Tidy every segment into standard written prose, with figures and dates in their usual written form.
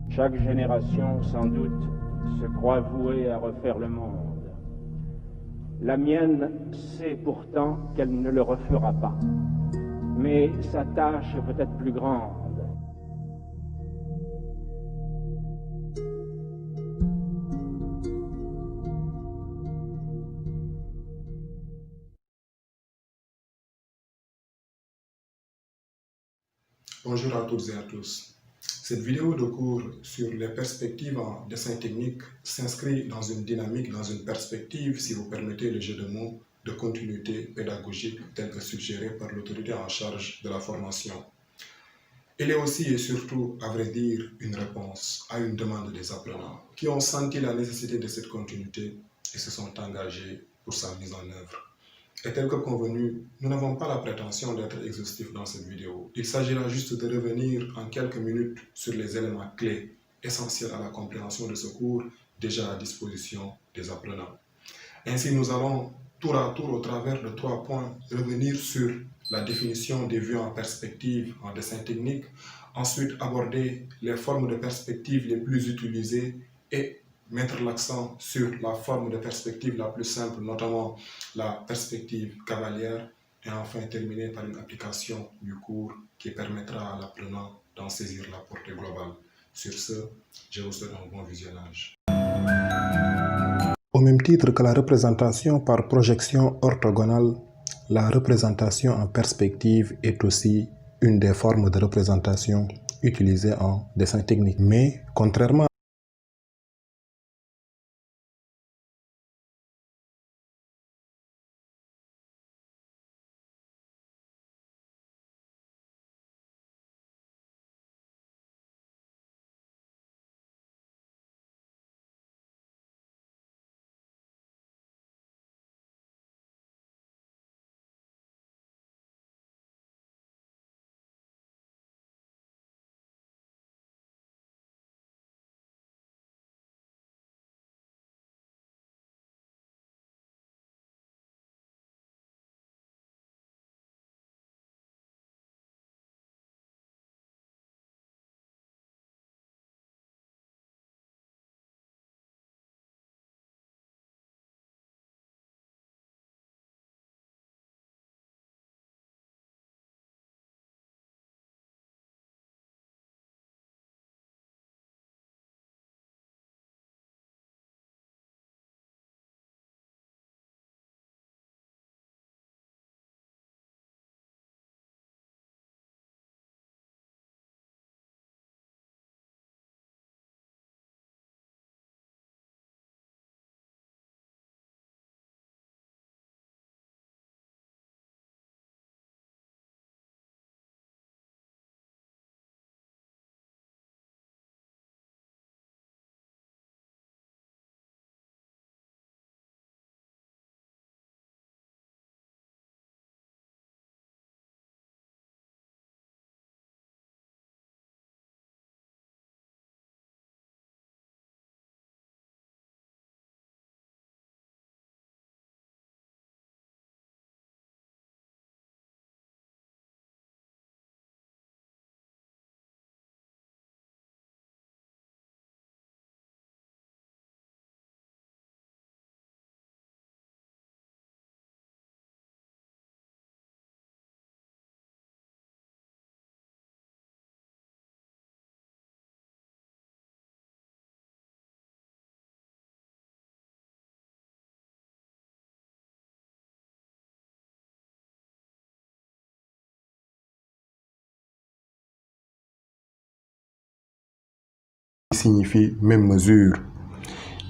Chaque génération, sans doute, se croit vouée à refaire le monde. La mienne sait pourtant qu'elle ne le refera pas. Mais sa tâche est peut-être plus grande. Bonjour à toutes et à tous. Cette vidéo de cours sur les perspectives en dessin technique s'inscrit dans une dynamique, dans une perspective, si vous permettez le jeu de mots, de continuité pédagogique telle que suggérée par l'autorité en charge de la formation. Elle est aussi et surtout, à vrai dire, une réponse à une demande des apprenants qui ont senti la nécessité de cette continuité et se sont engagés pour sa mise en œuvre. Et tel que convenu, nous n'avons pas la prétention d'être exhaustifs dans cette vidéo. Il s'agira juste de revenir en quelques minutes sur les éléments clés essentiels à la compréhension de ce cours déjà à disposition des apprenants. Ainsi, nous allons tour à tour, au travers de 3 points, revenir sur la définition des vues en perspective en dessin technique, ensuite aborder les formes de perspective les plus utilisées et mettre l'accent sur la forme de perspective la plus simple, notamment la perspective cavalière, et enfin terminer par une application du cours qui permettra à l'apprenant d'en saisir la portée globale. Sur ce, je vous souhaite un bon visionnage. Au même titre que la représentation par projection orthogonale, la représentation en perspective est aussi une des formes de représentation utilisées en dessin technique. Mais contrairement signifie même mesure.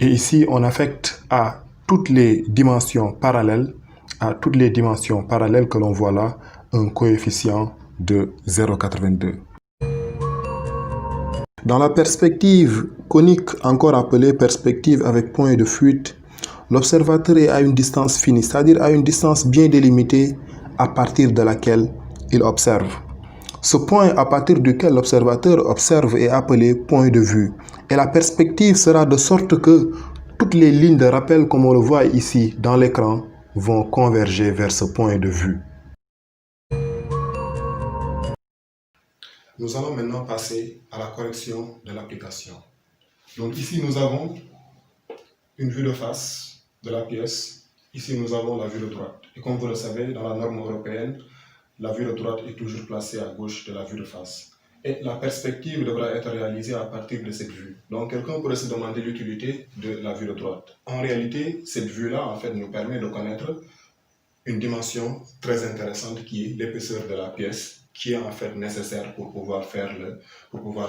Et ici, on affecte à toutes les dimensions parallèles, que l'on voit là, un coefficient de 0,82. Dans la perspective conique, encore appelée perspective avec point de fuite, l'observateur est à une distance finie, c'est-à-dire à une distance bien délimitée à partir de laquelle il observe. Ce point à partir duquel l'observateur observe est appelé point de vue. Et la perspective sera de sorte que toutes les lignes de rappel, comme on le voit ici dans l'écran, vont converger vers ce point de vue. Nous allons maintenant passer à la correction de l'application. Donc ici, nous avons une vue de face de la pièce. Ici, nous avons la vue de droite. Et comme vous le savez, dans la norme européenne, la vue de droite est toujours placée à gauche de la vue de face. Et la perspective devra être réalisée à partir de cette vue. Donc, quelqu'un pourrait se demander l'utilité de la vue de droite. En réalité, cette vue-là, en fait, nous permet de connaître une dimension très intéressante qui est l'épaisseur de la pièce, qui est en fait nécessaire pour pouvoir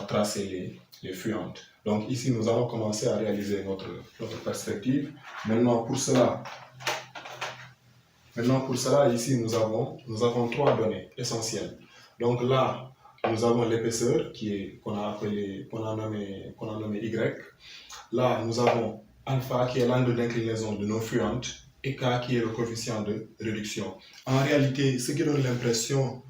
tracer les fuentes. Donc ici, nous allons commencer à réaliser notre perspective. Maintenant, pour cela, ici, nous avons 3 données essentielles. Donc là, nous avons l'épaisseur qu'on a nommé Y. Là, nous avons alpha qui est l'angle d'inclinaison de nos fuentes et K qui est le coefficient de réduction. En réalité, ce qui donne l'impression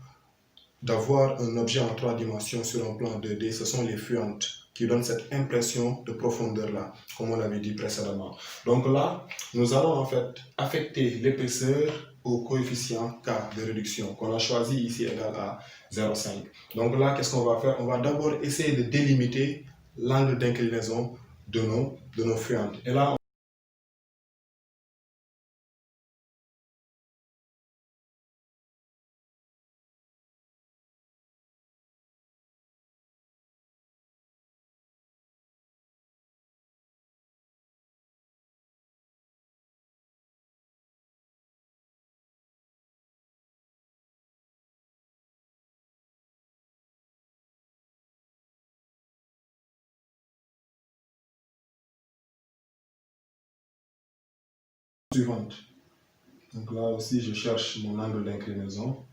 d'avoir un objet en 3 dimensions sur un plan 2D, ce sont les fuentes qui donnent cette impression de profondeur-là, comme on l'avait dit précédemment. Donc là, nous allons en fait affecter l'épaisseur au coefficient K de réduction, qu'on a choisi ici égal à 0,5. Donc là, qu'est-ce qu'on va faire? On va d'abord essayer de délimiter l'angle d'inclinaison de nos fuentes. Et là, suivante. Donc là aussi, je cherche mon angle d'inclinaison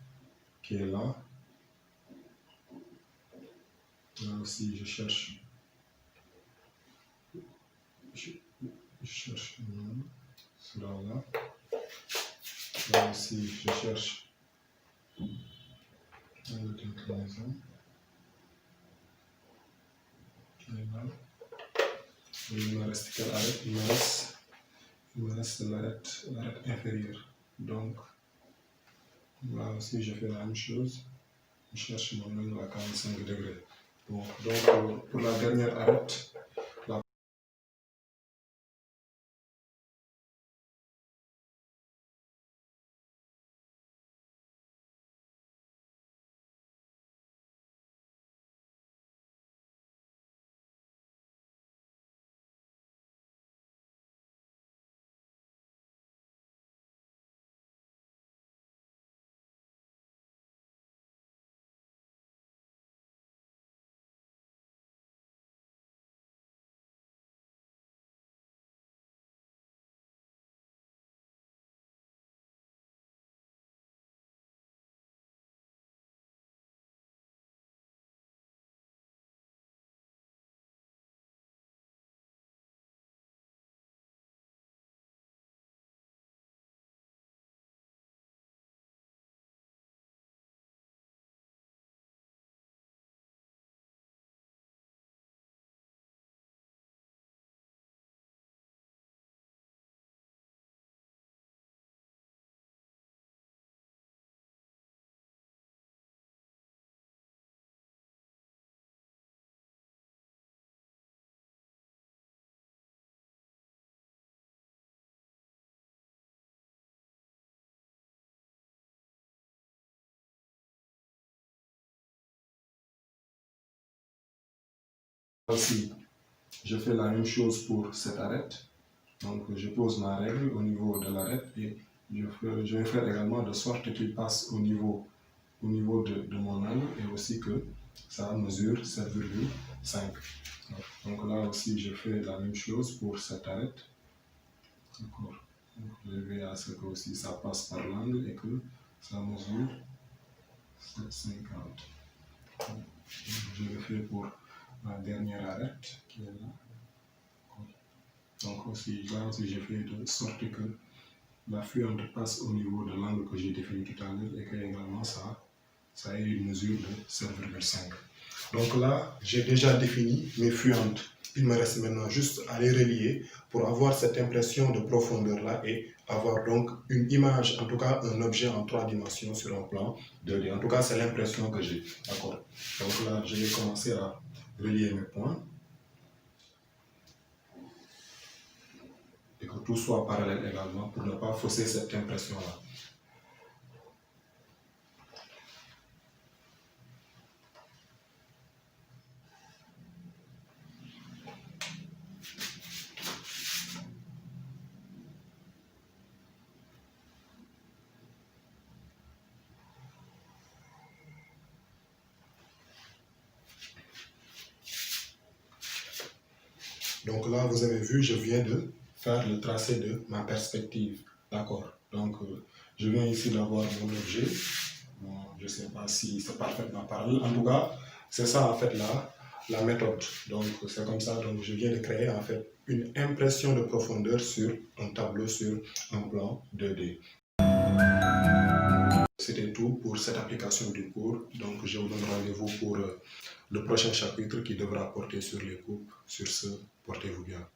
qui est là. Là aussi, je cherche là. Là aussi, je cherche l'angle d'inclinaison qui est là. Et il me reste quelle arête? Il me reste l'arête inférieure. Donc, là aussi, je fais la même chose. Je cherche mon angle à 45 degrés. Bon, donc, pour la dernière arête, aussi, je fais la même chose pour cette arête. Donc, je pose ma règle au niveau de l'arête et je vais faire également de sorte qu'il passe au niveau de mon angle et aussi que ça mesure 7,5. Donc là aussi, je fais la même chose pour cette arête. D'accord. Je vais à ce que aussi ça passe par l'angle et que ça mesure 7,50. Je le fais pour la dernière arête qui est là. Donc aussi, là aussi, je fais de sorte que la fuente passe au niveau de l'angle que j'ai défini tout à l'heure et que également ça ait une mesure de 7,5. Donc là, j'ai déjà défini mes fuentes. Il me reste maintenant juste à les relier pour avoir cette impression de profondeur là et avoir donc une image, en tout cas un objet en 3 dimensions sur un plan 2D. En tout cas, c'est l'impression que j'ai. D'accord. Donc là, je vais commencer à relier mes points. Et que tout soit parallèle également pour ne pas fausser cette impression-là. Donc là, vous avez vu, je viens de faire le tracé de ma perspective. D'accord. Donc, je viens ici d'avoir mon objet. Bon, je ne sais pas si c'est parfaitement parallèle. En tout cas, c'est ça en fait là, la méthode. Donc, c'est comme ça. Donc, je viens de créer en fait une impression de profondeur sur un tableau, sur un plan 2D. C'était tout pour cette application du cours. Donc, je vous donne rendez-vous pour le prochain chapitre qui devra porter sur les coupes. Sur ce, portez-vous bien.